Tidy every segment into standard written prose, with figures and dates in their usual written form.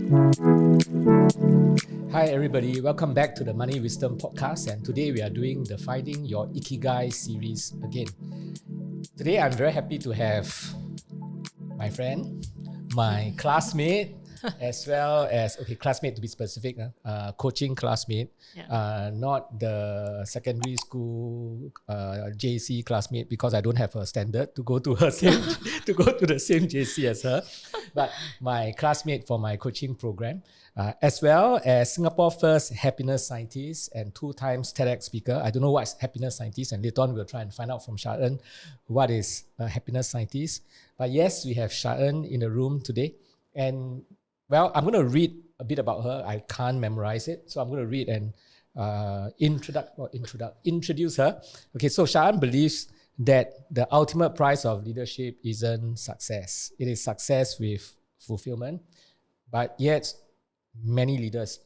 Hi everybody, welcome back to the Money Wisdom Podcast, and today we are doing the Finding Your Ikigai series again. Today I'm very happy to have my friend, my classmate, as well as, classmate to be specific, coaching classmate, not the secondary school JC classmate, because I don't have a standard to go to her same to go to the same JC as her, but my classmate for my coaching program, as well as Singapore first happiness scientist and 2 times TEDx speaker. I don't know what is happiness scientist, and later on we'll try and find out from Sha-En what is a happiness scientist. But yes, we have Sha-En in the room today, and well, I'm going to read a bit about her. I can't memorize it, so I'm going to read and introduce her. Okay, so Sha-En believes that the ultimate prize of leadership isn't success. It is success with fulfillment. But yet, many leaders,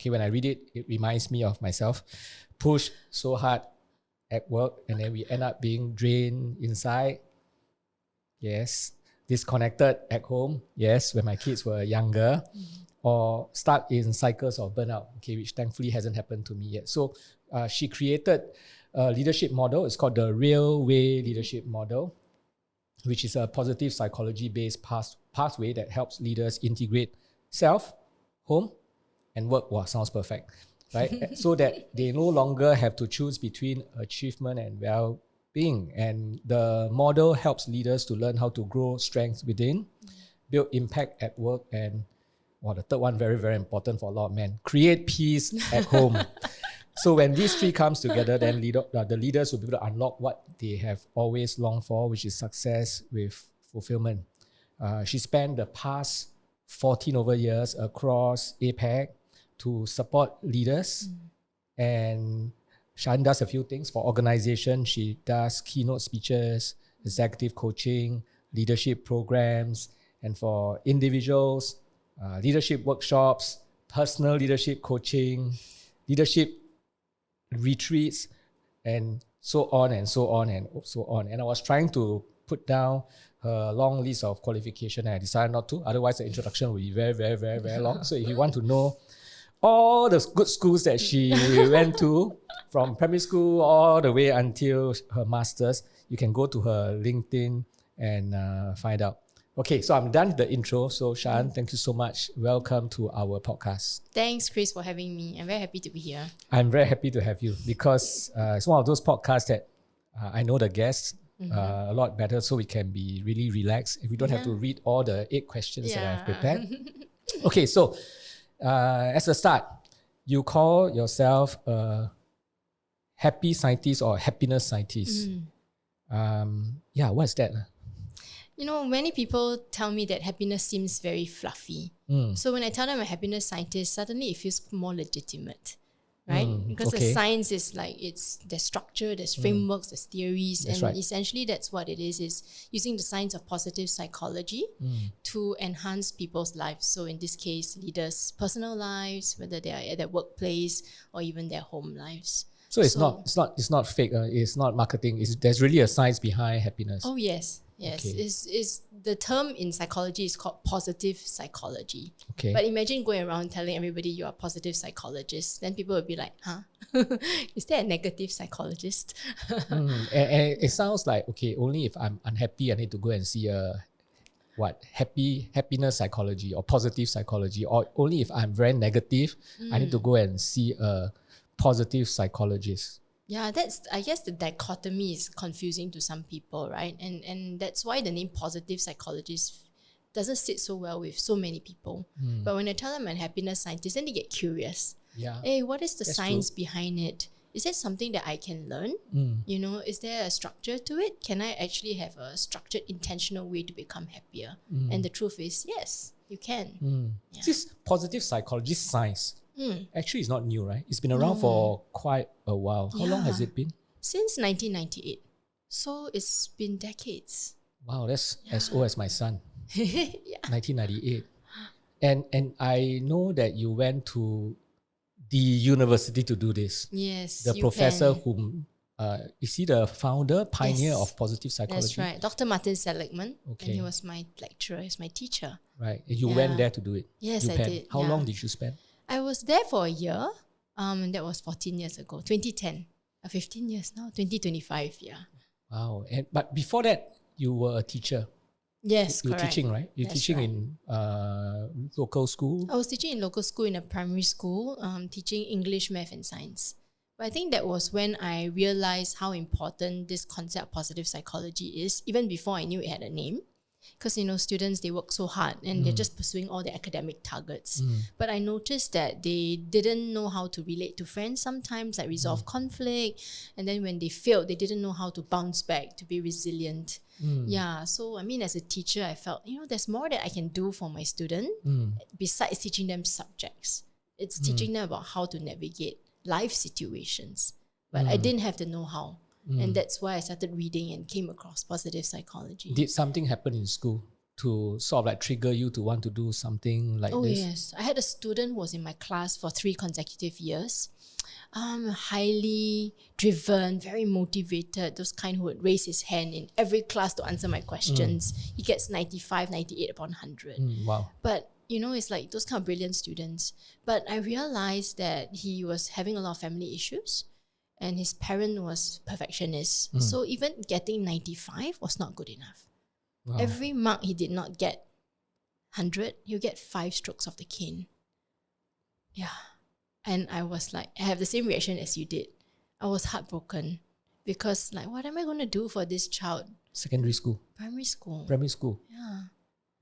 when I read it, it reminds me of myself, push so hard at work and then we end up being drained inside. Yes. Disconnected at home, yes, when my kids were younger, or stuck in cycles of burnout, which thankfully hasn't happened to me yet. So she created a leadership model. It's called the Real Way Leadership Model, which is a positive psychology-based pathway that helps leaders integrate self, home, and work. Wow, sounds perfect, right? So that they no longer have to choose between achievement and well-being. And the model helps leaders to learn how to grow strengths within, build impact at work, and the third one, very, very important for a lot of men, create peace at home. So when these 3 comes together, then the leaders will be able to unlock what they have always longed for, which is success with fulfillment. She spent the past 14 over years across APAC to support leaders, and Sha-En does a few things. For organization, she does keynote speeches, executive coaching, leadership programs, and for individuals, leadership workshops, personal leadership coaching, leadership retreats, and so on and so on and so on. And I was trying to put down her long list of qualifications, and I decided not to. Otherwise, the introduction will be very, very, very, very long. So if you want to know all the good schools that she went to, from primary school all the way until her master's, you can go to her LinkedIn and find out. Okay, so I'm done with the intro. So Sha-En, thank you so much. Welcome to our podcast. Thanks, Chris, for having me. I'm very happy to be here. I'm very happy to have you because it's one of those podcasts that I know the guests a lot better, so we can be really relaxed. If we don't have to read all the 8 questions that I've prepared. Okay, so as a start, you call yourself a happy scientist or happiness scientist. What's that? You know, many people tell me that happiness seems very fluffy. So when I tell them I'm a happiness scientist, suddenly it feels more legitimate, right? Because the science is like, there's structure, there's frameworks, there's theories. That's and essentially that's what it is using the science of positive psychology to enhance people's lives. So in this case, leaders' personal lives, whether they are at their workplace or even their home lives. So it's not fake. It's not marketing. There's really a science behind happiness. Oh yes. Yes, is the term in psychology is called positive psychology. Okay. But imagine going around telling everybody you're a positive psychologist. Then people will be like, huh? Is there a negative psychologist? And it sounds like, only if I'm unhappy, I need to go and see a happiness psychology or positive psychology. Or only if I'm very negative, I need to go and see a positive psychologist. Yeah, I guess the dichotomy is confusing to some people, right? And that's why the name positive psychologist doesn't sit so well with so many people. But when I tell them I'm a happiness scientist, then they get curious. Yeah. Hey, what is the science behind it? Is it something that I can learn? You know, is there a structure to it? Can I actually have a structured, intentional way to become happier? And the truth is, yes, you can. Yeah. This positive psychology science, actually it's not new, right? It's been around for quite a while. How long has it been? Since 1998. So it's been decades. Wow, that's as old as my son. 1998. And I know that you went to the university to do this. Yes, the professor whom is he the founder, pioneer Yes. of positive psychology? That's right. Dr. Martin Seligman. Okay. And he was my lecturer, he's my teacher. Right. You went there to do it? Yes, I did. How long did you spend? I was there for a year. And that was 14 years ago, 2010. 15 years now, 2025, yeah. Wow. But before that, you were a teacher. Yes, you were correct. teaching, right? You're teaching in local school? I was teaching in local school, in a primary school, teaching English, math and science. But I think that was when I realized how important this concept of positive psychology is, even before I knew it had a name. Because, students, they work so hard and they're just pursuing all their academic targets. But I noticed that they didn't know how to relate to friends sometimes, like resolve conflict. And then when they failed, they didn't know how to bounce back, to be resilient. Yeah, so as a teacher, I felt, there's more that I can do for my student besides teaching them subjects. It's teaching them about how to navigate life situations. But I didn't have the know-how. And that's why I started reading and came across positive psychology. Did something happen in school to sort of trigger you to want to do something like this? Oh, yes. I had a student who was in my class for 3 consecutive years. Highly driven, very motivated, those kind who would raise his hand in every class to answer my questions. He gets 95, 98 upon 100. Wow. But, it's like those kind of brilliant students. But I realized that he was having a lot of family issues. And his parent was perfectionist. So even getting 95 was not good enough. Wow. Every mark he did not get 100, he'll get 5 strokes of the cane. Yeah. And I was like, I have the same reaction as you did. I was heartbroken because what am I going to do for this child? Secondary school? Primary school. Primary school? Yeah.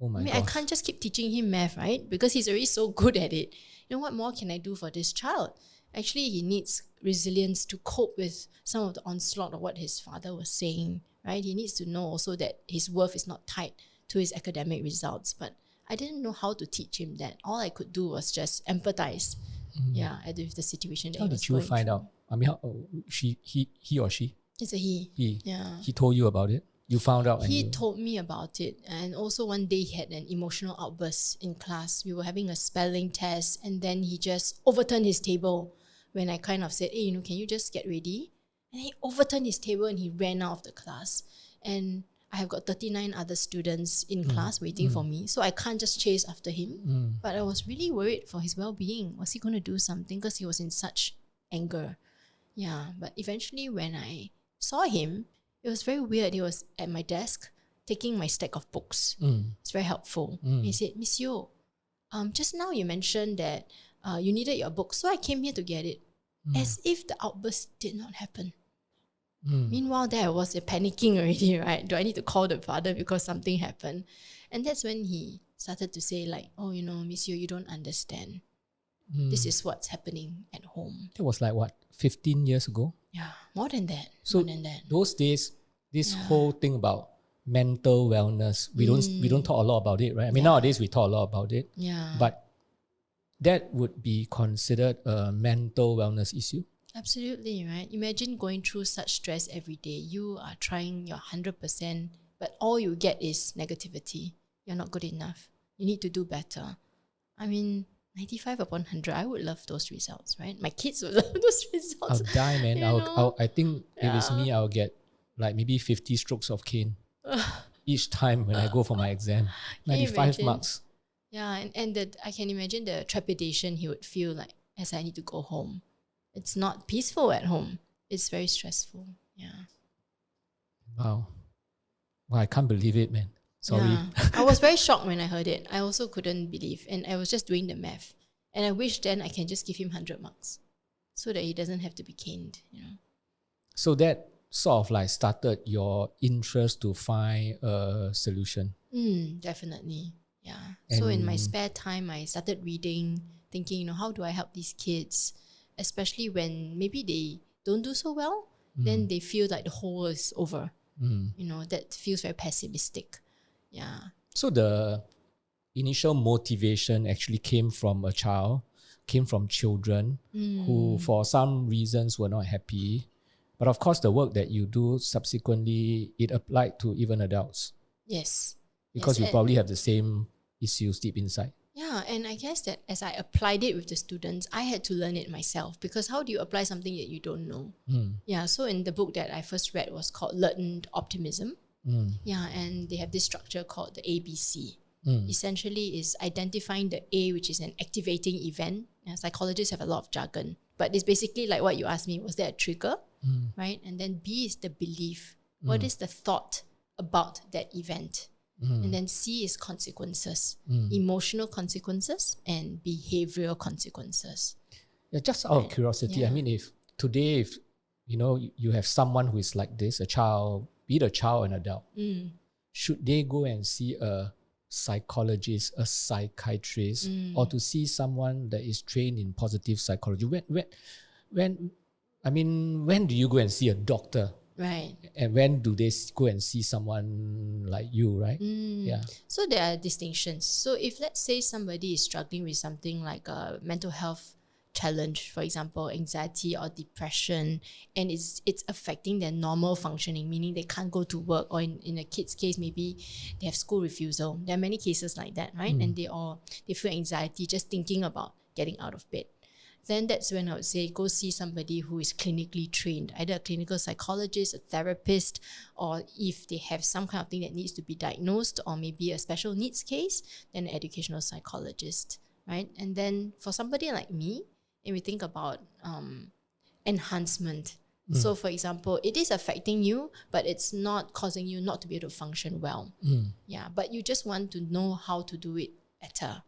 Oh my gosh. I can't just keep teaching him math, right? Because he's already so good at it. What more can I do for this child? Actually, he needs resilience to cope with some of the onslaught of what his father was saying, right? He needs to know also that his worth is not tied to his academic results. But I didn't know how to teach him that. All I could do was just empathize, with the situation that how he was did you find through. out? He or she? It's a he. Yeah. He told you about it? You found out? He told me about it. And also one day he had an emotional outburst in class. We were having a spelling test and then he just overturned his table when I kind of said, hey, can you just get ready? And he overturned his table and he ran out of the class. And I have got 39 other students in class waiting for me. So I can't just chase after him. But I was really worried for his well-being. Was he going to do something? Because he was in such anger. Yeah, but eventually when I saw him, it was very weird. He was at my desk taking my stack of books. It's very helpful. He said, Miss Yeo, just now you mentioned that you needed your book, so I came here to get it. As if the outburst did not happen. Meanwhile, there I was panicking already, right? Do I need to call the father because something happened? And that's when he started to say oh, Miss Yeo, you don't understand. This is what's happening at home. That was 15 years ago? Yeah, more than that. So more than that. Those days, this whole thing about mental wellness, we don't talk a lot about it, right? Nowadays we talk a lot about it. Yeah. But that would be considered a mental wellness issue. Absolutely, right? Imagine going through such stress every day. You are trying your 100%, but all you get is negativity. You're not good enough. You need to do better. 95 upon 100, I would love those results, right? My kids would love those results. I'll die, man. I think if it's me, I'll get maybe 50 strokes of cane each time when I go for my exam. 95 marks. Yeah, and I can imagine the trepidation he would feel as I need to go home. It's not peaceful at home. It's very stressful. Yeah. Wow, I can't believe it, man. Sorry. Yeah. I was very shocked when I heard it. I also couldn't believe. And I was just doing the math. And I wish then I can just give him 100 marks so that he doesn't have to be caned, So that sort of started your interest to find a solution. Definitely. Yeah. So in my spare time, I started reading, thinking, how do I help these kids? Especially when maybe they don't do so well, then they feel like the whole is over. That feels very pessimistic. Yeah. So the initial motivation actually came from children who for some reasons were not happy. But of course, the work that you do subsequently, it applied to even adults. Yes. Because you probably have the same issues deep inside. Yeah, and I guess that as I applied it with the students, I had to learn it myself, because how do you apply something that you don't know? Yeah, so in the book that I first read was called Learned Optimism. Yeah, and they have this structure called the ABC. Essentially is identifying the A, which is an activating event. Psychologists have a lot of jargon, but it's basically like what you asked me, was there a trigger? Right? And then B is the belief. What is the thought about that event? And then C is consequences, emotional consequences and behavioral consequences. Yeah, just out of curiosity, I mean, if you have someone who is like this, a child, be it a child or an adult, should they go and see a psychologist, a psychiatrist, or to see someone that is trained in positive psychology? When do you go and see a doctor? Right. And when do they go and see someone like you, right? Yeah. So there are distinctions. So if let's say somebody is struggling with something like a mental health challenge, for example, anxiety or depression, and it's affecting their normal functioning, meaning they can't go to work, or in a kid's case, maybe they have school refusal. There are many cases like that, right? And they feel anxiety just thinking about getting out of bed. Then that's when I would say go see somebody who is clinically trained, either a clinical psychologist, a therapist, or if they have some kind of thing that needs to be diagnosed, or maybe a special needs case, then an educational psychologist, right? And then for somebody like me, and we think about enhancement. So for example, it is affecting you, but it's not causing you not to be able to function well. Yeah, but you just want to know how to do it better,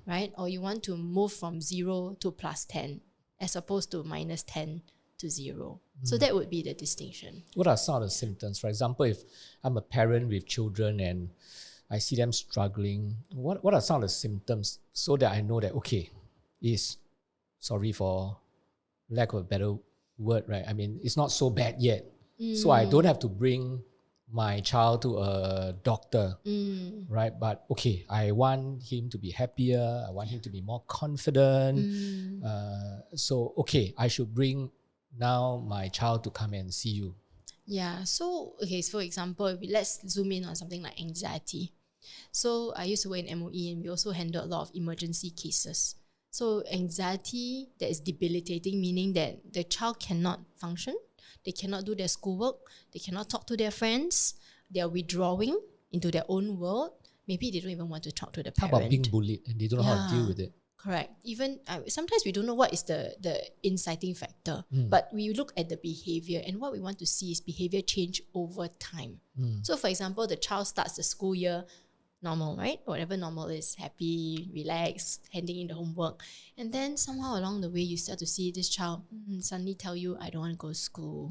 right? Or you want to move from 0 to +10 as opposed to -10 to 0. So that would be the distinction. What are some of the symptoms? For example, if I'm a parent with children and I see them struggling, what are some of the symptoms so that I know that, okay, sorry for lack of a better word, right? I mean, it's not so bad yet. So I don't have to bring my child to a doctor, right? But okay, I want him to be happier. I want him to be more confident. So okay, I should bring now my child to come and see you. Yeah. So okay, so for example, let's zoom in on something like anxiety. So I used to work in MOE, and we also handle a lot of emergency cases. So anxiety that is debilitating, meaning that the child cannot function. They cannot do their schoolwork. They cannot talk to their friends. They are withdrawing into their own world. Maybe they don't even want to talk to the parent. How about being bullied and they don't know how to deal with it? Correct. Even sometimes we don't know what is the inciting factor, but we look at the behavior, and what we want to see is behavior change over time. So for example, the child starts the school year normal, right? Whatever normal is, happy, relaxed, handing in the homework. And then somehow along the way, you start to see this child suddenly tell you, I don't want to go to school.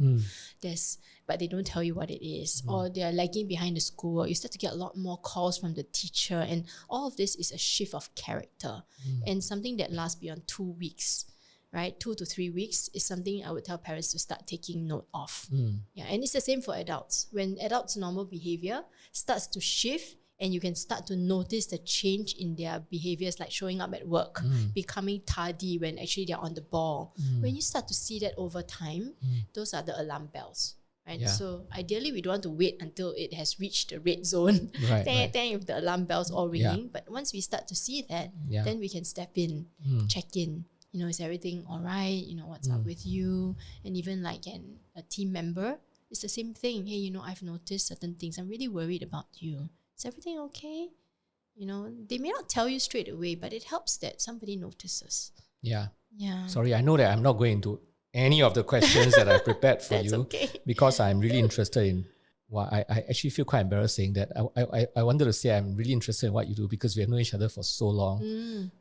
But they don't tell you what it is. Or they are lagging behind the schoolwork. You start to get a lot more calls from the teacher. And all of this is a shift of character. And something that lasts beyond 2 weeks, right? 2 to 3 weeks is something I would tell parents to start taking note of. Yeah, and it's the same for adults. When adults' normal behavior starts to shift, and you can start to notice the change in their behaviors, like showing up at work, becoming tardy when actually they're on the ball. When you start to see that over time, those are the alarm bells, right? Yeah. So ideally, we don't want to wait until it has reached the red zone. Then if the alarm bells all ringing. But once we start to see that, then we can step in, check in. Is everything all right? What's up with you? And even like a team member, it's the same thing. Hey, I've noticed certain things. I'm really worried about you. Is everything okay? They may not tell you straight away, but it helps that somebody notices. Yeah. Sorry, I know that I'm not going into any of the questions that I prepared for you, okay. Because I'm really interested in I actually feel quite embarrassed saying that. I wanted to say I'm really interested in what you do because we have known each other for so long.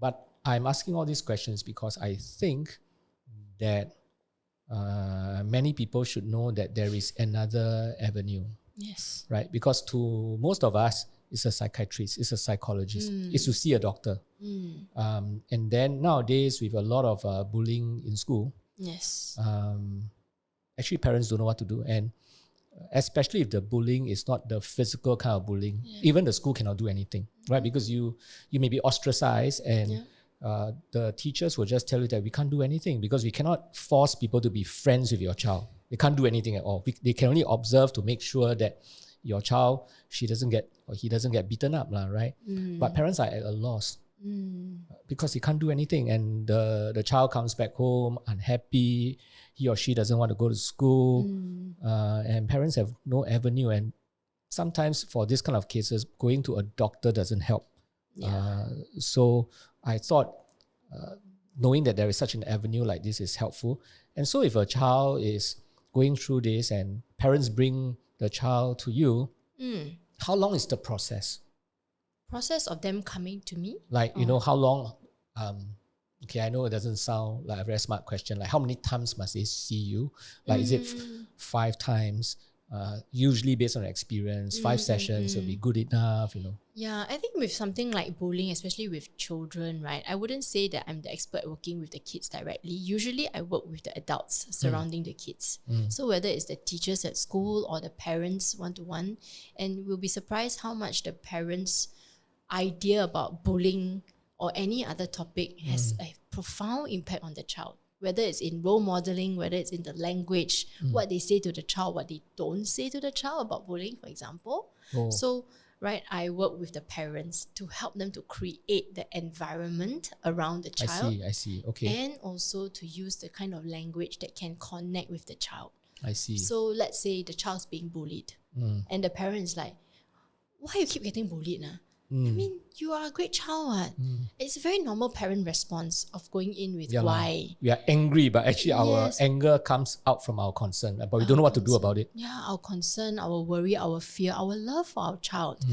But I'm asking all these questions because I think that many people should know that there is another avenue. Yes. Right? Because to most of us, it's a psychiatrist, it's a psychologist, it's to see a doctor. And then nowadays, with a lot of bullying in school, actually parents don't know what to do. And especially if the bullying is not the physical kind of bullying, even the school cannot do anything, right? Because you may be ostracized and the teachers will just tell you that we can't do anything because we cannot force people to be friends with your child. They can't do anything at all. They can only observe to make sure that your child, he doesn't get beaten up, right? But parents are at a loss because he can't do anything, and the child comes back home unhappy. He or she doesn't want to go to school, and parents have no avenue. And sometimes for this kind of cases, going to a doctor doesn't help. So I thought knowing that there is such an avenue like this is helpful. And so if a child is going through this and parents bring the child to you, how long is the process? Process of them coming to me? Like, how long? Okay, I know it doesn't sound like a very smart question. Like, how many times must they see you? Like, is it 5 times? Usually based on experience, 5 sessions will be good enough, Yeah, I think with something like bullying, especially with children, right, I wouldn't say that I'm the expert working with the kids directly. Usually I work with the adults surrounding the kids. So whether it's the teachers at school or the parents one-to-one, and we'll be surprised how much the parents' idea about bullying or any other topic has a profound impact on the child. Whether it's in role modeling, whether it's in the language, what they say to the child, what they don't say to the child about bullying, for example. So, right, I work with the parents to help them to create the environment around the child. I see. Okay. And also to use the kind of language that can connect with the child. I see. So let's say the child's being bullied and the parent's like, why you keep getting bullied now? I mean, you are a great child. It's a very normal parent response of going in with why. We are angry, but actually our anger comes out from our concern, but we don't know what to do about it. Yeah, our concern, our worry, our fear, our love for our child.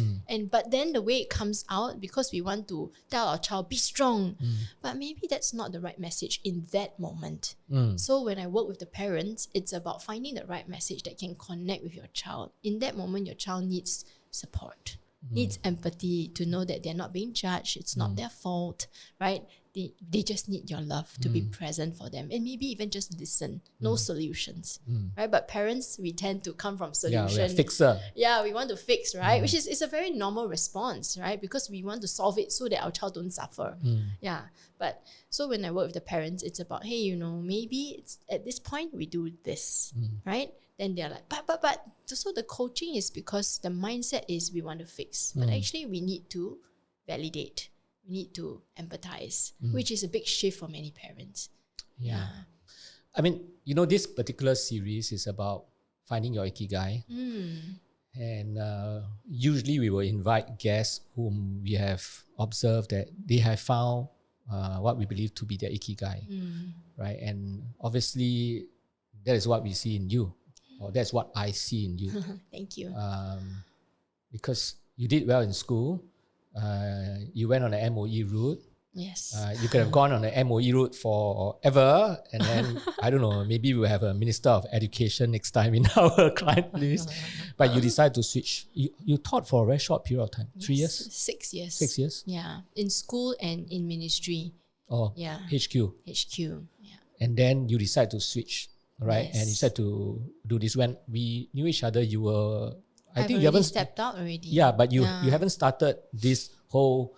But then the way it comes out, because we want to tell our child, be strong. But maybe that's not the right message in that moment. So when I work with the parents, it's about finding the right message that can connect with your child. In that moment, your child needs support. Needs empathy to know that they're not being judged. It's not their fault, right? They just need your love to be present for them, and maybe even just listen. No solutions, right? But parents, we tend to come from solution. Yeah, we're a fixer. Yeah, we want to fix, right? Which is it's a very normal response, right? Because we want to solve it so that our child don't suffer. Yeah, but so when I work with the parents, it's about, hey, maybe it's at this point we do this, right? Then they're like, but. So the coaching is because the mindset is we want to fix. But actually we need to validate. We need to empathize, which is a big shift for many parents. Yeah. I mean, this particular series is about finding your Ikigai. And usually we will invite guests whom we have observed that they have found what we believe to be their Ikigai. Right? And obviously that is what we see in you. Or that's what I see in you. Thank you. Because you did well in school. You went on an MOE route. Yes. You could have gone on an MOE route forever. And then, I don't know, maybe we'll have a Minister of Education next time in our client list. But you decided to switch. You taught for a very short period of time. 3 years? 6 years. 6 years? Yeah. In school and in ministry. Oh, yeah. HQ. Yeah. And then you decided to switch. Right, yes. And you said to do this when we knew each other. You were, I think you haven't stepped out already. Yeah, but you haven't started this whole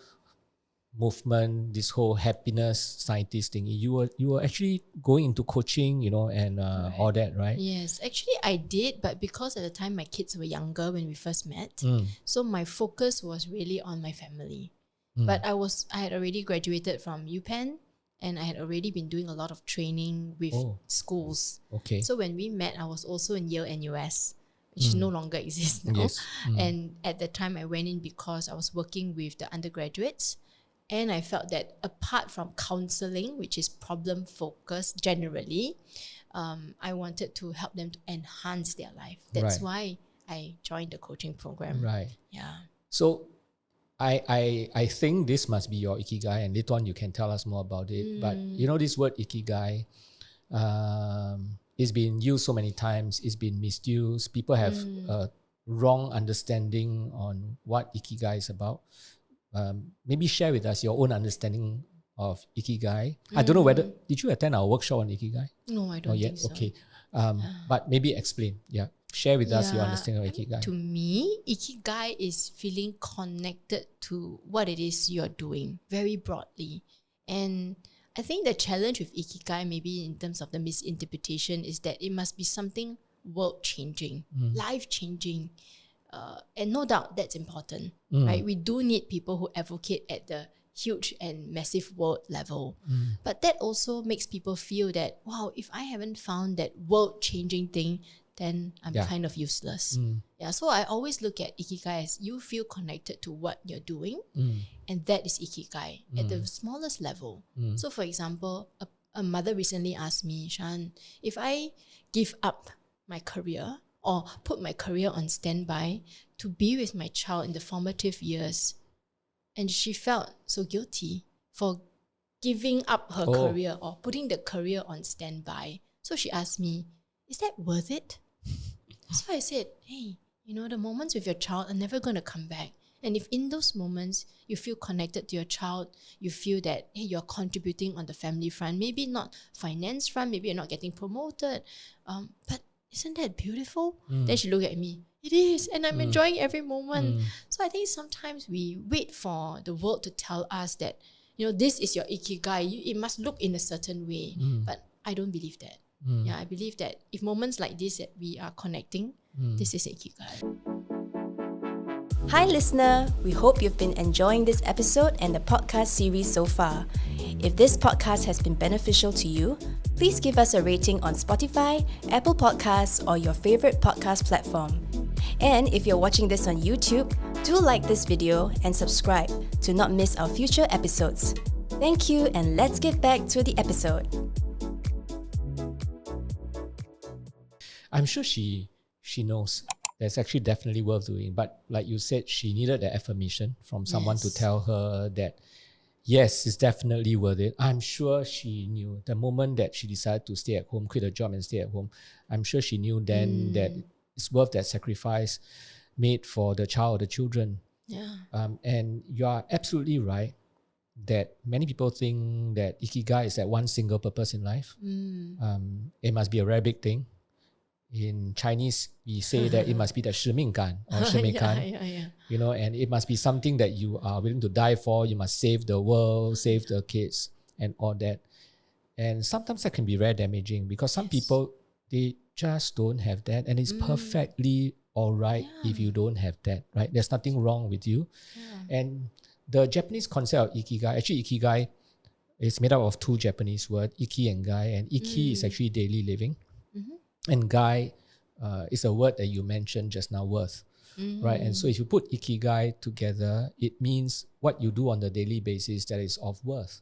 movement, this whole happiness scientist thing. You were actually going into coaching, and all that, right? Yes, actually I did, but because at the time my kids were younger when we first met, so my focus was really on my family. But I had already graduated from UPenn. And I had already been doing a lot of training with schools. Okay. So when we met, I was also in Yale NUS, which no longer exists now. Yes. And at that time, I went in because I was working with the undergraduates. And I felt that apart from counseling, which is problem focused generally, I wanted to help them to enhance their life. That's why I joined the coaching program. Right. Yeah. So I think this must be your Ikigai, and later on you can tell us more about it. But this word Ikigai is being used so many times, it's been misused. People have a wrong understanding on what Ikigai is about. Maybe share with us your own understanding of Ikigai. I don't know whether, did you attend our workshop on Ikigai? No, I don't think so. Okay. But maybe explain. Yeah. Share with us your understanding of Ikigai. To me, Ikigai is feeling connected to what it is you're doing very broadly. And I think the challenge with Ikigai, maybe in terms of the misinterpretation, is that it must be something world-changing, life-changing, And no doubt that's important, right? We do need people who advocate at the huge and massive world level. But that also makes people feel that, wow, if I haven't found that world-changing thing, then I'm kind of useless. So I always look at Ikigai as you feel connected to what you're doing, and that is Ikigai at the smallest level. So for example, a mother recently asked me, Sha-En, if I give up my career or put my career on standby to be with my child in the formative years, and she felt so guilty for giving up her career or putting the career on standby. So she asked me, is that worth it? So I said, hey, the moments with your child are never going to come back. And if in those moments you feel connected to your child, you feel that, hey, you're contributing on the family front, maybe not finance front, maybe you're not getting promoted, but isn't that beautiful? Then she looked at me, it is, and I'm enjoying every moment. So I think sometimes we wait for the world to tell us that, this is your Ikigai, it must look in a certain way. But I don't believe that. I believe that if moments like this that we are connecting, this is Ikigai. Hi listener, we hope you've been enjoying this episode and the podcast series so far. If this podcast has been beneficial to you, please give us a rating on Spotify, Apple Podcasts, or your favorite podcast platform. And if you're watching this on YouTube, do like this video and subscribe to not miss our future episodes. Thank you, and let's get back to the episode. I'm sure she knows that's actually definitely worth doing. But like you said, she needed the affirmation from someone to tell her that, yes, it's definitely worth it. I'm sure she knew the moment that she decided to stay at home, quit her job and stay at home. I'm sure she knew then that it's worth that sacrifice made for the child or the children. And you are absolutely right that many people think that Ikigai is that one single purpose in life. It must be a very big thing. In Chinese, we say that it must be the 使命感 or 使命感, and it must be something that you are willing to die for. You must save the world, save the kids, and all that. And sometimes that can be very damaging because some people, they just don't have that, and it's perfectly all right if you don't have that, right? There's nothing wrong with you. And the Japanese concept of Ikigai, actually Ikigai is made up of two Japanese words, Iki and Gai, and Iki is actually daily living. And Gai is a word that you mentioned just now, worth, right? And so if you put Ikigai together, it means what you do on the daily basis that is of worth.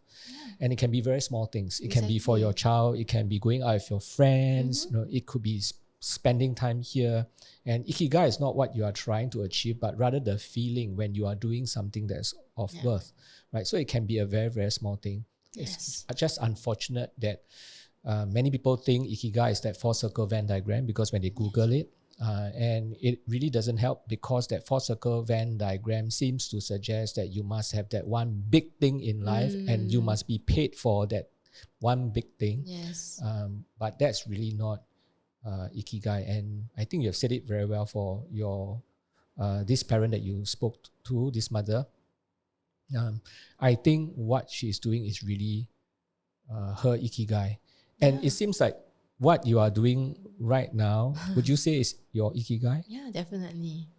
And it can be very small things. It can be for your child. It can be going out with your friends. It could be spending time here. And Ikigai is not what you are trying to achieve, but rather the feeling when you are doing something that's of worth, right? So it can be a very, very small thing. It's just unfortunate that many people think Ikigai is that 4-circle Venn diagram because when they Google it, and it really doesn't help because that 4-circle Venn diagram seems to suggest that you must have that one big thing in life and you must be paid for that one big thing. But that's really not Ikigai. And I think you've said it very well for your this parent that you spoke to, this mother. I think what she's doing is really her Ikigai. And it seems like what you are doing right now, would you say is your Ikigai? Yeah, definitely.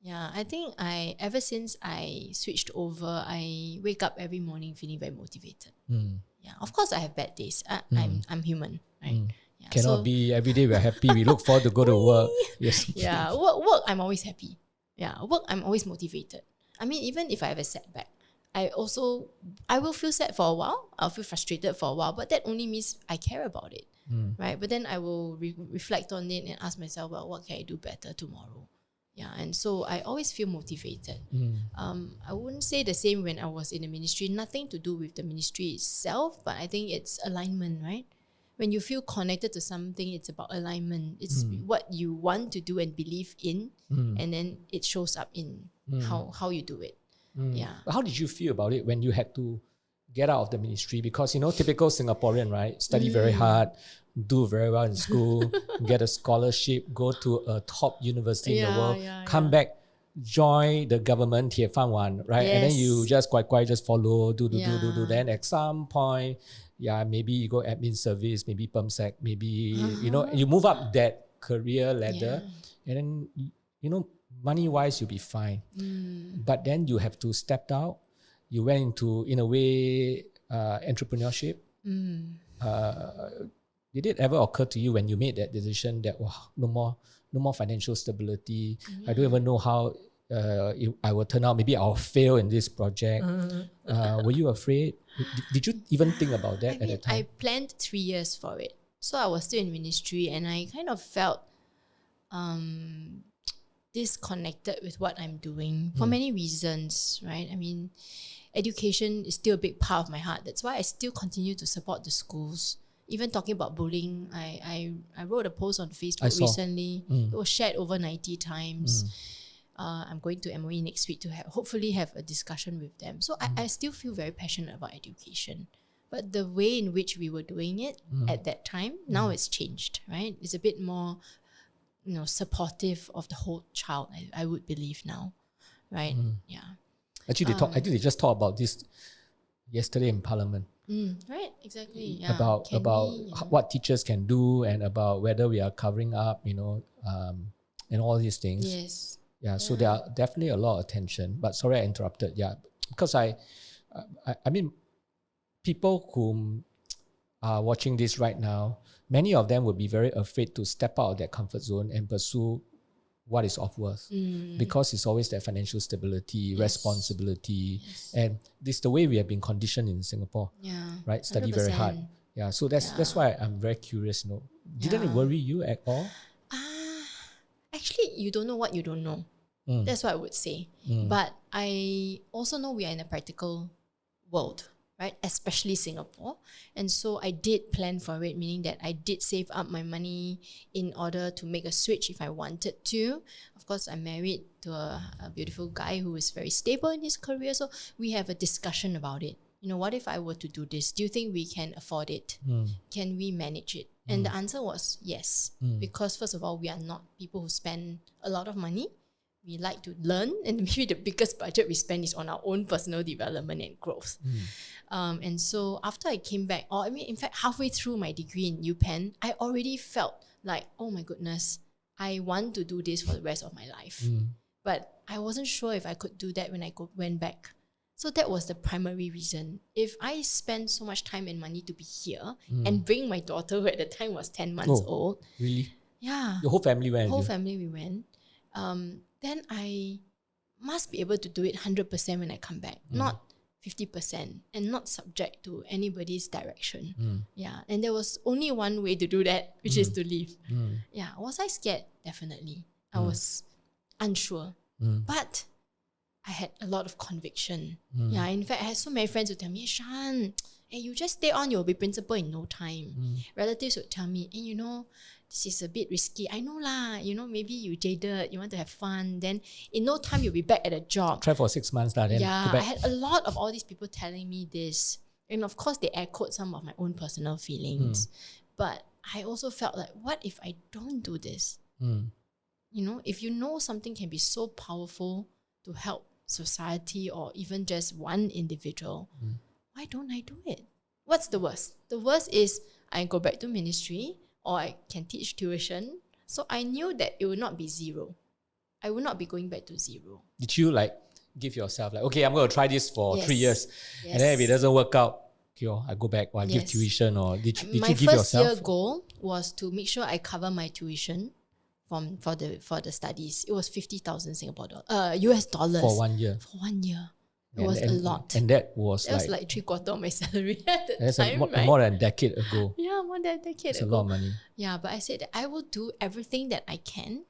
Yeah, I think ever since I switched over, I wake up every morning feeling very motivated. Yeah, of course I have bad days. I'm human, right? Yeah, Cannot be every day we're happy. We look forward to go to work. Yes. Yeah, work I'm always happy. Yeah, work I'm always motivated. I mean, even if I have a setback, I will feel sad for a while. I'll feel frustrated for a while, but that only means I care about it, right? But then I will reflect on it and ask myself, well, what can I do better tomorrow? Yeah, and so I always feel motivated. I wouldn't say the same when I was in the ministry. Nothing to do with the ministry itself, but I think it's alignment, right? When you feel connected to something, it's about alignment. It's what you want to do and believe in, and then it shows up in how you do it. Yeah. How did you feel about it when you had to get out of the ministry? Because, typical Singaporean, right? Study very hard, do very well in school, get a scholarship, go to a top university in the world, come back, join the government, 铁饭碗, right? And then you just quite just follow, do. Then at some point, maybe you go admin service, maybe PERMSEC, maybe, you move up that career ladder. And then, money-wise, you'll be fine. But then you have to step out. You went into, in a way, entrepreneurship. Did it ever occur to you when you made that decision that, wow, no more financial stability. I don't even know how I will turn out. Maybe I'll fail in this project. Were you afraid? Did you even think about that at the time? I planned 3 years for it. So I was still in ministry and I kind of felt disconnected with what I'm doing for many reasons, right? I mean, education is still a big part of my heart. That's why I still continue to support the schools. Even talking about bullying, I wrote a post on Facebook recently. It was shared over 90 times. I'm going to MOE next week to hopefully have a discussion with them. So I still feel very passionate about education. But the way in which we were doing it at that time, now it's changed, right? It's a bit more, supportive of the whole child, I would believe now, right? Yeah. Actually, I think they just talked about this yesterday in Parliament. Right, exactly. Yeah. About what teachers can do and about whether we are covering up, and all these things. Yes. Yeah, so there are definitely a lot of tension. But sorry I interrupted. Yeah, because I mean, people who are watching this right now, many of them would be very afraid to step out of their comfort zone and pursue what is of worth, because it's always that financial stability, responsibility, and this is the way we have been conditioned in Singapore. Yeah, right. Study 100%. Very hard. Yeah, so that's why I'm very curious. Didn't it worry you at all? Actually, you don't know what you don't know. That's what I would say. But I also know we are in a practical world, right? Especially Singapore. And so I did plan for it, meaning that I did save up my money in order to make a switch if I wanted to. Of course, I'm married to a beautiful guy who is very stable in his career. So we have a discussion about it. What if I were to do this? Do you think we can afford it? Can we manage it? And the answer was yes. Because first of all, we are not people who spend a lot of money. We like to learn, and maybe the biggest budget we spend is on our own personal development and growth. And so after I came back, in fact, halfway through my degree in UPenn, I already felt like, oh my goodness, I want to do this for the rest of my life. But I wasn't sure if I could do that when I went back. So that was the primary reason. If I spend so much time and money to be here and bring my daughter, who at the time was 10 months old. Really? Yeah. Your whole family went? Whole family we went. Then I must be able to do it 100% when I come back, not 50%, and not subject to anybody's direction. Yeah, and there was only one way to do that, which is to leave. Yeah, was I scared? Definitely. I was unsure, but I had a lot of conviction. Yeah, in fact, I had so many friends who tell me, Sha-En, hey, you just stay on, you'll be principal in no time. Relatives would tell me, hey, this is a bit risky. I know lah, maybe you jaded, you want to have fun. Then in no time, you'll be back at a job. Try for 6 months then yeah, I had a lot of all these people telling me this. And of course, they echoed some of my own personal feelings. But I also felt like, what if I don't do this? If something can be so powerful to help society or even just one individual, why don't I do it? What's the worst? The worst is I go back to ministry, or I can teach tuition. So I knew that it would not be zero. I would not be going back to zero. Did you give yourself okay, I'm going to try this for 3 years. Yes. And then if it doesn't work out, I go back or I give tuition, or did you give yourself? My first year goal was to make sure I cover my tuition for the studies. It was 50,000 US dollars. For 1 year. For 1 year. It was a lot. And that was like 3/4 of my salary at the time, right? More than a decade ago. Yeah, more than a decade ago. It's a lot of money. Yeah, but I said that I will do everything that I can.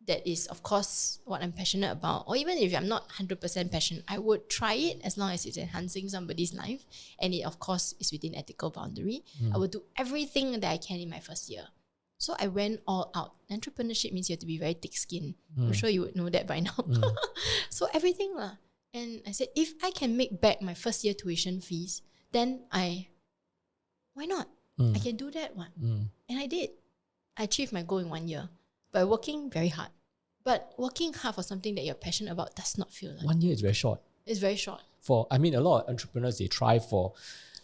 That is, of course, what I'm passionate about. Or even if I'm not 100% passionate, I would try it as long as it's enhancing somebody's life. And it, of course, is within ethical boundary. I will do everything that I can in my first year. So I went all out. Entrepreneurship means you have to be very thick-skinned. I'm sure you would know that by now. So everything lah. And I said, if I can make back my first year tuition fees, then why not? I can do that one. And I did. I achieved my goal in 1 year by working very hard. But working hard for something that you're passionate about does not feel like 1 year is very short. It's very short. A lot of entrepreneurs, they try for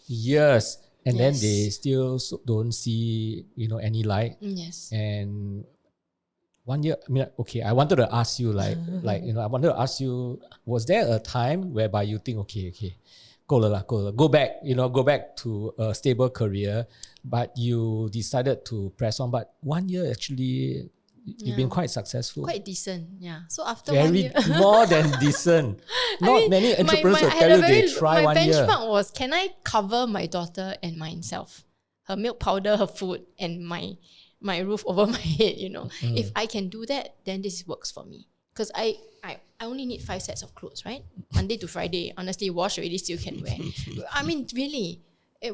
years and then they still don't see, any light. Yes. And 1 year, I mean, okay, I wanted to ask you I wanted to ask you, was there a time whereby you think, okay, go back to a stable career, but you decided to press on, but 1 year actually, you've been quite successful. Quite decent, yeah. So after Very 1 year, more than decent. Not many entrepreneurs will tell you they try 1 year. My benchmark was, can I cover my daughter and myself? Her milk powder, her food, and my roof over my head, If I can do that, then this works for me. Because I only need 5 sets of clothes, right? Monday to Friday. Honestly, wash already, still can wear. I mean, really,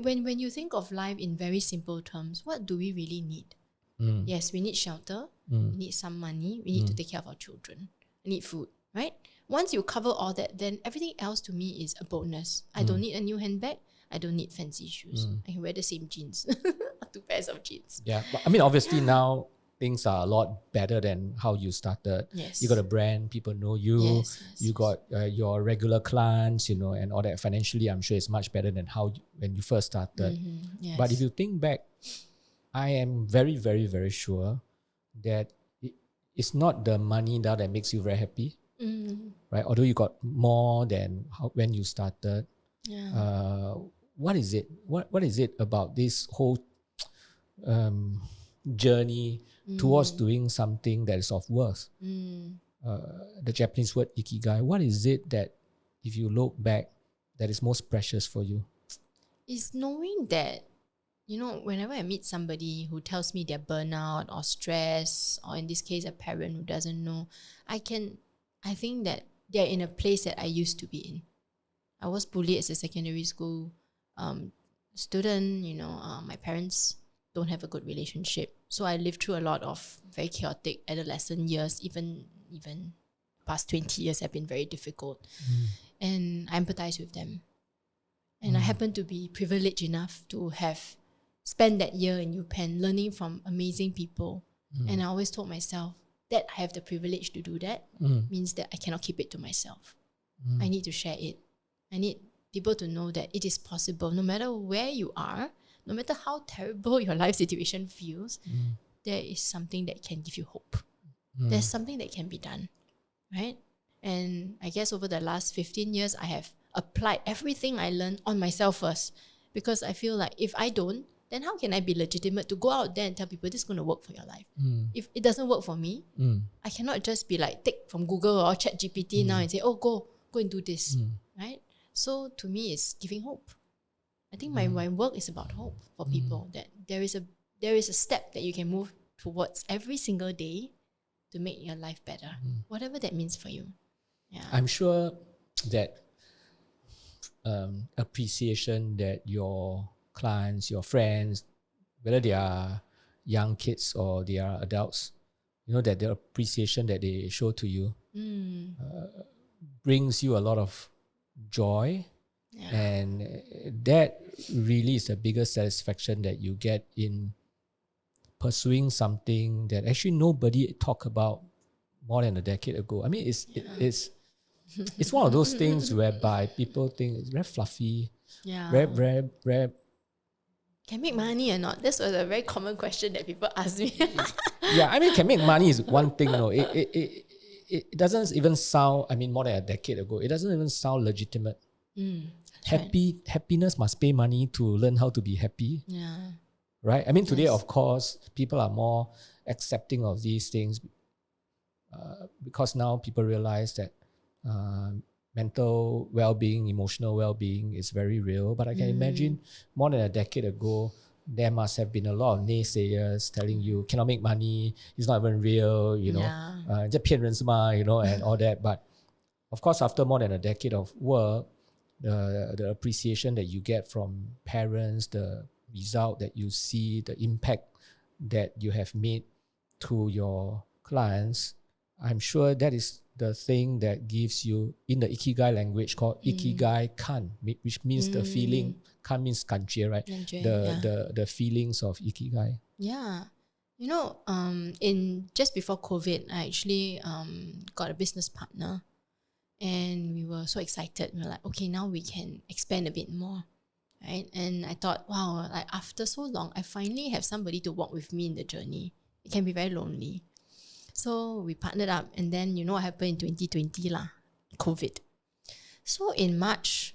when you think of life in very simple terms, what do we really need? Yes, we need shelter, we need some money, we need to take care of our children, we need food, right? Once you cover all that, then everything else to me is a bonus. I don't need a new handbag, I don't need fancy shoes. I can wear the same jeans, 2 pairs of jeans. Yeah, but I mean, obviously now things are a lot better than how you started. Yes. You got a brand, people know you. You got your regular clients, and all that. Financially, I'm sure it's much better than when you first started. Yes. But if you think back, I am very, very, very sure that it's not the money now that makes you very happy, right? Although you got more than when you started. Yeah. What is it? What is it about this whole journey towards doing something that is of worth? The Japanese word ikigai. What is it that, if you look back, that is most precious for you? It's knowing that, whenever I meet somebody who tells me they're burnout or stress, or in this case, a parent who doesn't know, I think that they're in a place that I used to be in. I was bullied as a secondary school student, my parents don't have a good relationship. So I lived through a lot of very chaotic adolescent years, even past 20 years have been very difficult. And I empathize with them. And I happen to be privileged enough to have spent that year in UPenn learning from amazing people. And I always told myself that I have the privilege to do that means that I cannot keep it to myself. I need to share it. I need people to know that it is possible, no matter where you are, no matter how terrible your life situation feels, there is something that can give you hope. There's something that can be done, right? And I guess over the last 15 years, I have applied everything I learned on myself first, because I feel like if I don't, then how can I be legitimate to go out there and tell people this is going to work for your life? If it doesn't work for me, I cannot just be like, take from Google or ChatGPT now and say, oh, go and do this, right? So to me, it's giving hope. I think my work is about hope for people, that there is a step that you can move towards every single day to make your life better, whatever that means for you. Yeah, I'm sure that appreciation that your clients, your friends, whether they are young kids or they are adults, that the appreciation that they show to you brings you a lot of joy. Yeah. And that really is the biggest satisfaction that you get in pursuing something that actually nobody talked about more than a decade ago. I mean, it's one of those things whereby people think it's very fluffy, very can make money or not? This was a very common question that people ask me. Yeah, I mean, can make money is one thing. No, it doesn't even sound. I mean, more than a decade ago, it doesn't even sound legitimate. Happiness must pay money to learn how to be happy. Yeah. Right? I mean, today, of course, people are more accepting of these things because now people realize that mental well-being, emotional well-being is very real. But I can imagine more than a decade ago, there must have been a lot of naysayers telling you cannot make money, it's not even real, 这骗人是吗, and all that. But of course, after more than a decade of work, the appreciation that you get from parents, the result that you see, the impact that you have made to your clients, I'm sure that is the thing that gives you, in the Ikigai language called Ikigai Kan, which means the feeling. Kan means 感觉, right? The feelings of Ikigai. Yeah. In just before COVID, I actually got a business partner. And we were so excited. We were like, okay, now we can expand a bit more, right? And I thought, wow, like after so long, I finally have somebody to walk with me in the journey. It can be very lonely. So we partnered up, and then you know what happened in 2020 lah, COVID. So in March,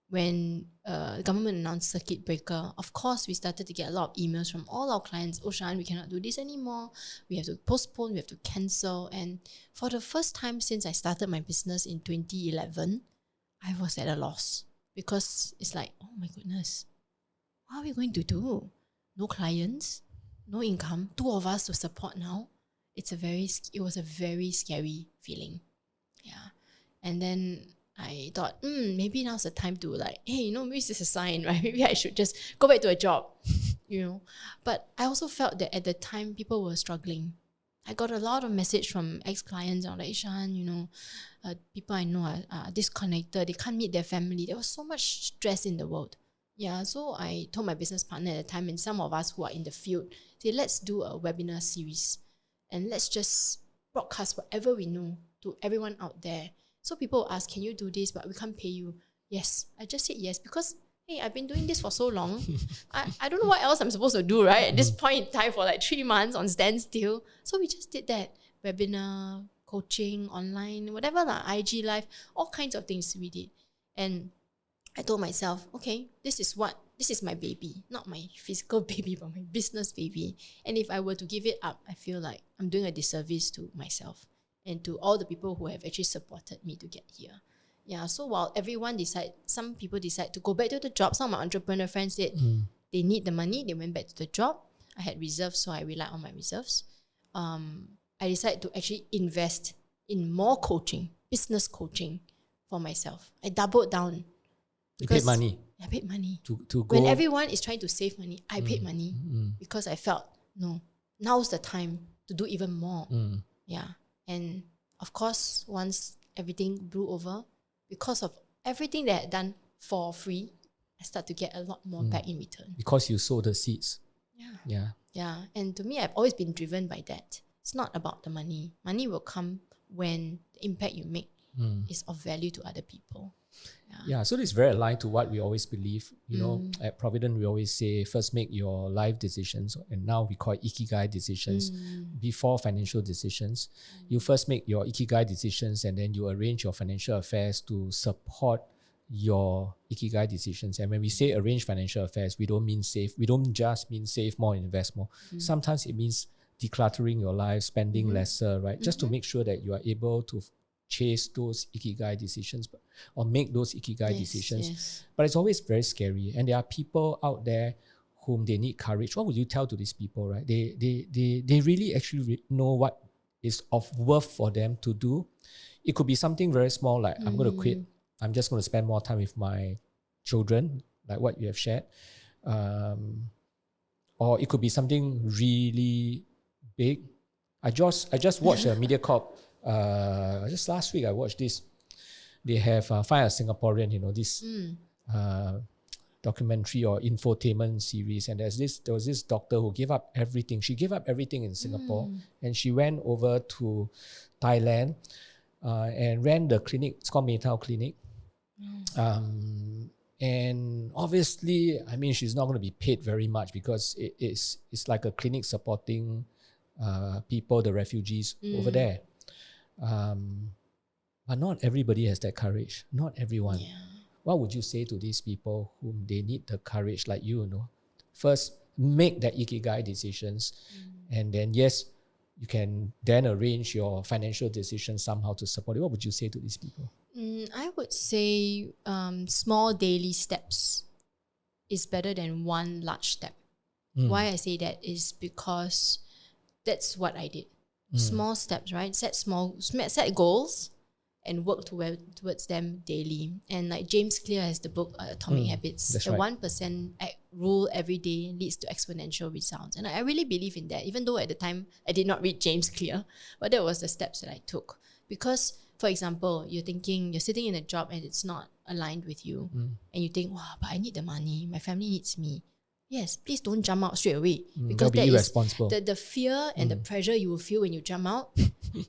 when the government announced circuit breaker, of course we started to get a lot of emails from all our clients. Oh, Sha-En, we cannot do this anymore. We have to postpone, we have to cancel. And for the first time since I started my business in 2011, I was at a loss, because it's like, oh my goodness, what are we going to do? No clients, no income, 2 of us to support now. It was a very scary feeling. Yeah. And then I thought, maybe now's the time to like, hey, maybe this is a sign, right? Maybe I should just go back to a job, But I also felt that at the time, people were struggling. I got a lot of message from ex-clients on like, Sha-En, people I know are disconnected. They can't meet their family. There was so much stress in the world. Yeah, so I told my business partner at the time, and some of us who are in the field, say, let's do a webinar series and let's just broadcast whatever we know to everyone out there. So people ask, can you do this? But we can't pay you. Yes, I just said yes, because hey, I've been doing this for so long. I don't know what else I'm supposed to do, right? At this point in time, for like 3 months on standstill. So we just did that. Webinar, coaching, online, whatever, IG live, all kinds of things we did. And I told myself, okay, this is my baby, not my physical baby, but my business baby. And if I were to give it up, I feel like I'm doing a disservice to myself and to all the people who have actually supported me to get here. Yeah, so while some people decide to go back to the job, some of my entrepreneur friends said they need the money, they went back to the job. I had reserves, so I relied on my reserves. I decided to actually invest in more coaching, business coaching for myself. I doubled down. You paid money. I paid money. To go. When everyone is trying to save money, I paid money because I felt, no, now's the time to do even more. Yeah. And of course, once everything blew over, because of everything that I had done for free, I start to get a lot more back in return. Because you sowed the seeds. Yeah. And to me, I've always been driven by that. It's not about the money. Money will come when the impact you make is of value to other people. Yeah, so this is very aligned to what we always believe. At Providend, we always say, first make your life decisions, and now we call it Ikigai decisions, before financial decisions. You first make your Ikigai decisions, and then you arrange your financial affairs to support your Ikigai decisions. And when we say arrange financial affairs, we don't just mean save more and invest more. Sometimes it means decluttering your life, spending lesser, right? Just to make sure that you are able to chase those Ikigai decisions or make those Ikigai decisions. Yes. But it's always very scary. And there are people out there whom they need courage. What would you tell to these people, right? They really actually know what is of worth for them to do. It could be something very small, like I'm going to quit. I'm just going to spend more time with my children, like what you have shared. Or it could be something really big. I just watched a MediaCorp. Just last week I watched this. They have Find a Singaporean, this documentary or infotainment series, and there was this doctor who gave up everything. She gave up everything in Singapore and she went over to Thailand and ran the clinic. It's called Maytao Clinic. And obviously, she's not going to be paid very much because it's like a clinic supporting people, the refugees over there. But not everybody has that courage. Not everyone. Yeah. What would you say to these people whom they need the courage like you, First, make that Ikigai decisions. And then, yes, you can then arrange your financial decisions somehow to support it. What would you say to these people? I would say small daily steps is better than one large step. Why I say that is because that's what I did. Small steps, right? Set goals and work towards them daily. And like James Clear has the book Atomic Habits. That's the right. 1% rule every day leads to exponential results. And I really believe in that, even though at the time I did not read James Clear, but that was the steps that I took. Because, for example, you're sitting in a job and it's not aligned with you. And you think, wow, but I need the money. My family needs me. Yes, please don't jump out straight away, because that irresponsible. is the fear and the pressure you will feel when you jump out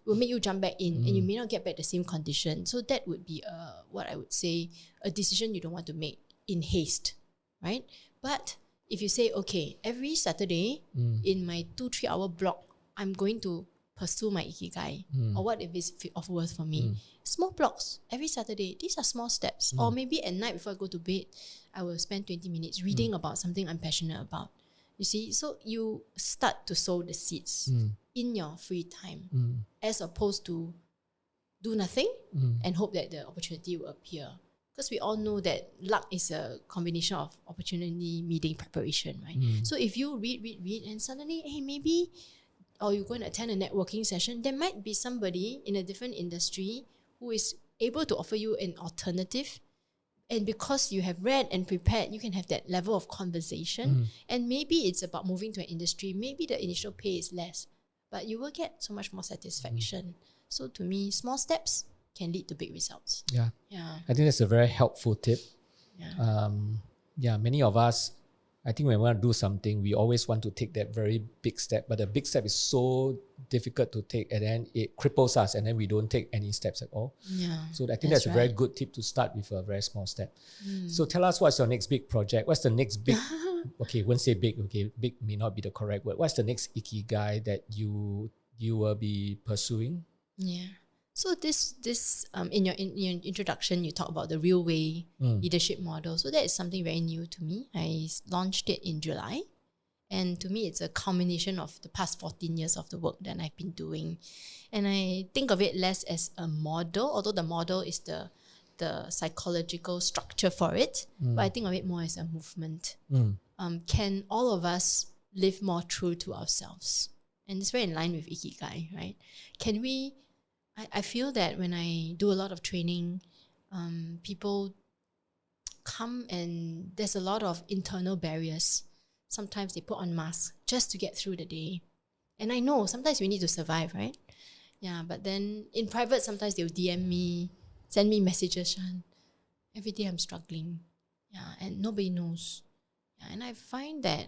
will make you jump back in, and you may not get back the same condition. So that would be what I would say, a decision you don't want to make in haste, right? But if you say, okay, every Saturday in my 2-3 hour block, I'm going to pursue my Ikigai? Or what if it's of worth for me? Small blocks every Saturday. These are small steps. Or maybe at night before I go to bed, I will spend 20 minutes reading about something I'm passionate about. You see, so you start to sow the seeds in your free time as opposed to do nothing and hope that the opportunity will appear. Because we all know that luck is a combination of opportunity meeting preparation, right? So if you read and suddenly, hey, maybe, or you're going to attend a networking session, there might be somebody in a different industry who is able to offer you an alternative. And because you have read and prepared, you can have that level of conversation. And maybe it's about moving to an industry. Maybe the initial pay is less, but you will get so much more satisfaction. So to me, small steps can lead to big results. Yeah. I think that's a very helpful tip. Many of us, I think when we want to do something, we always want to take that very big step, but the big step is so difficult to take, and then it cripples us, and then we don't take any steps at all. So I think that's a very good tip to start with a very small step. So tell us, what's your next big project? What's the next big, okay, won't say big, okay, big may not be the correct word. What's the next Ikigai that you will be pursuing? So this in your introduction, you talk about the real way leadership model. So that is something very new to me. I launched it in July, and to me, it's a culmination of the past 14 years of the work that I've been doing. And I think of it less as a model, although the model is the psychological structure for it. But I think of it more as a movement. Can all of us live more true to ourselves? And it's very in line with Ikigai, right? Can we? I feel that when I do a lot of training, people come and there's a lot of internal barriers. Sometimes they put on masks just to get through the day. And I know sometimes we need to survive, right? But then in private, sometimes they'll DM me, send me messages, Sha-En. Every day I'm struggling. And nobody knows. And I find that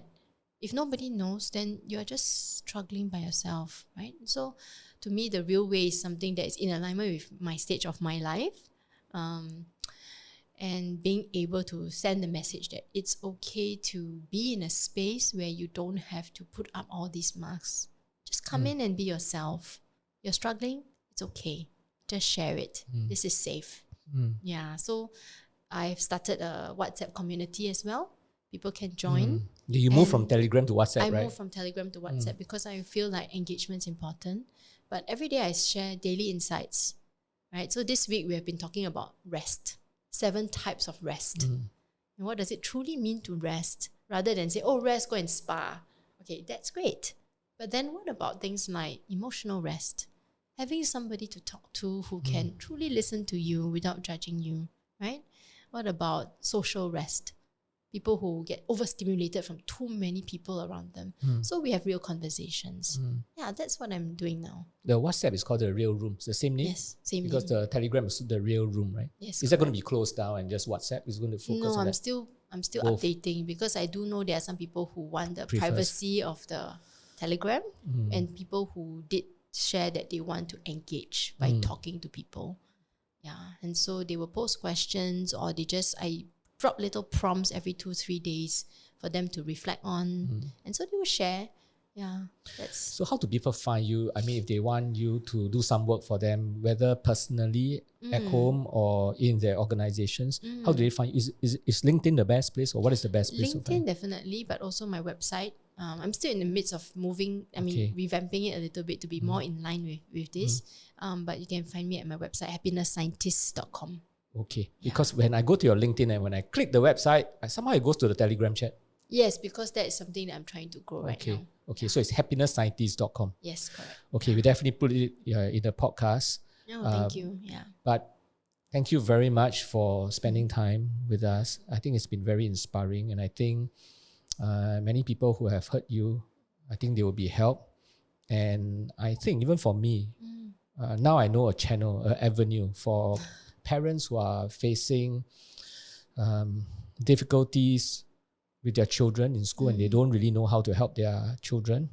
if nobody knows, then you're just struggling by yourself, right? So to me, the real way is something that is in alignment with my stage of my life, and being able to send the message that it's okay to be in a space where you don't have to put up all these masks. Just come in and be yourself. You're struggling, it's okay. Just share it. This is safe. So I've started a WhatsApp community as well. People can join. You move from Telegram to WhatsApp, right? I moved from Telegram to WhatsApp because I feel like engagement is important. But every day I share daily insights, right? So this week we have been talking about rest, 7 types of rest. And what does it truly mean to rest? Rather than say, oh, rest, go and spa. Okay, that's great. But then what about things like emotional rest? Having somebody to talk to who can truly listen to you without judging you, right? What about social rest? People who get overstimulated from too many people around them. So we have real conversations. That's what I'm doing now. The WhatsApp is called the Real Room. It's the same name? Yes, same name. Because the Telegram is the Real Room, right? Yes. Is that going to be closed down and just WhatsApp is going to focus on that? No, I'm still updating, because I do know there are some people who want the privacy of the Telegram and people who did share that they want to engage by talking to people. And so they will post questions, or I drop little prompts every 2-3 days for them to reflect on. And so they will share. So how do people find you? I mean, if they want you to do some work for them, whether personally at home or in their organizations, how do they find you? Is LinkedIn the best place, or what is the best place? LinkedIn definitely, but also my website. I'm still in the midst of revamping it a little bit to be more in line with this. But you can find me at my website, happiness-scientist.com. Okay, because when I go to your LinkedIn and when I click the website, somehow it goes to the Telegram chat. Yes, because that is something that I'm trying to grow right now. Okay, so it's happiness-scientist.com. Yes, correct. Okay, we definitely put it in the podcast. Thank you. But thank you very much for spending time with us. I think it's been very inspiring, and I think many people who have heard you, I think they will be helped. And I think even for me, now I know a channel, an avenue for parents who are facing difficulties with their children in school and they don't really know how to help their children.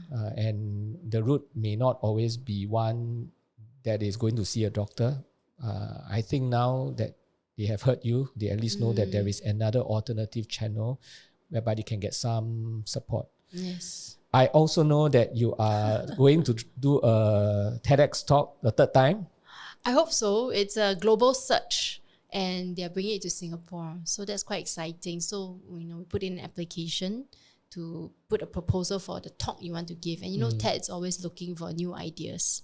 And the route may not always be one that is going to see a doctor. I think now that they have heard you, they at least know that there is another alternative channel whereby they can get some support. Yes. I also know that you are going to do a TEDx talk the third time. I hope so. It's a global search and they're bringing it to Singapore. So that's quite exciting. So, we put in an application to put a proposal for the talk you want to give. And TED's always looking for new ideas.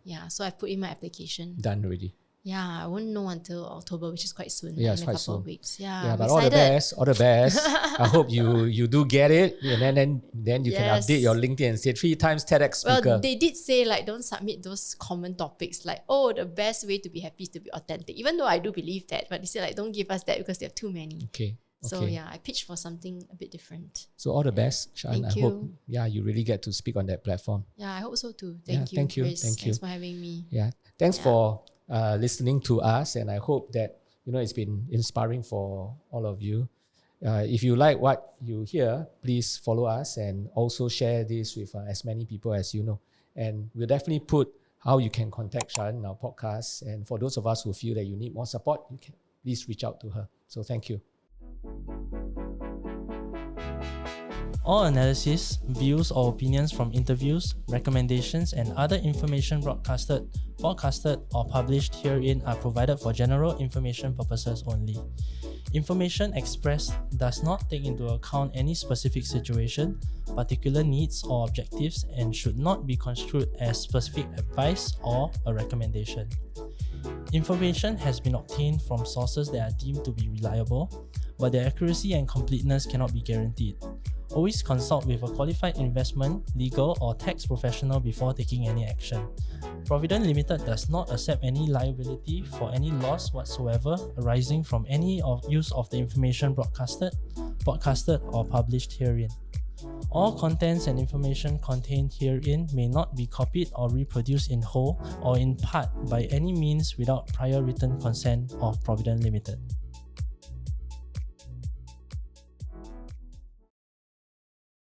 Yeah, so I put in my application. Done already. Yeah, I won't know until October, which is quite soon. Yeah, in it's a quite couple soon. of weeks. Yeah, but all the best. I hope you do get it, and then you can update your LinkedIn and say 3 times TEDx speaker. Well, they did say don't submit those common topics like, the best way to be happy is to be authentic. Even though I do believe that, but they say don't give us that because they have too many. Okay. So I pitched for something a bit different. So all the best, Sha-En. Thank I hope you really get to speak on that platform. Yeah, I hope so too. Thank you, Chris. thank you. Thanks for having me. Yeah, thanks for listening to us, and I hope that it's been inspiring for all of you. If you like what you hear, please follow us and also share this with as many people as you know. And we'll definitely put how you can contact Sha-En in our podcast. And for those of us who feel that you need more support, you can please reach out to her. So thank you. All analysis, views or opinions from interviews, recommendations and other information broadcasted, or published herein are provided for general information purposes only. Information expressed does not take into account any specific situation, particular needs or objectives and should not be construed as specific advice or a recommendation. Information has been obtained from sources that are deemed to be reliable, but their accuracy and completeness cannot be guaranteed. Always consult with a qualified investment, legal or tax professional before taking any action. Providend Limited does not accept any liability for any loss whatsoever arising from any use of the information broadcasted or published herein. All contents and information contained herein may not be copied or reproduced in whole or in part by any means without prior written consent of Providend Limited.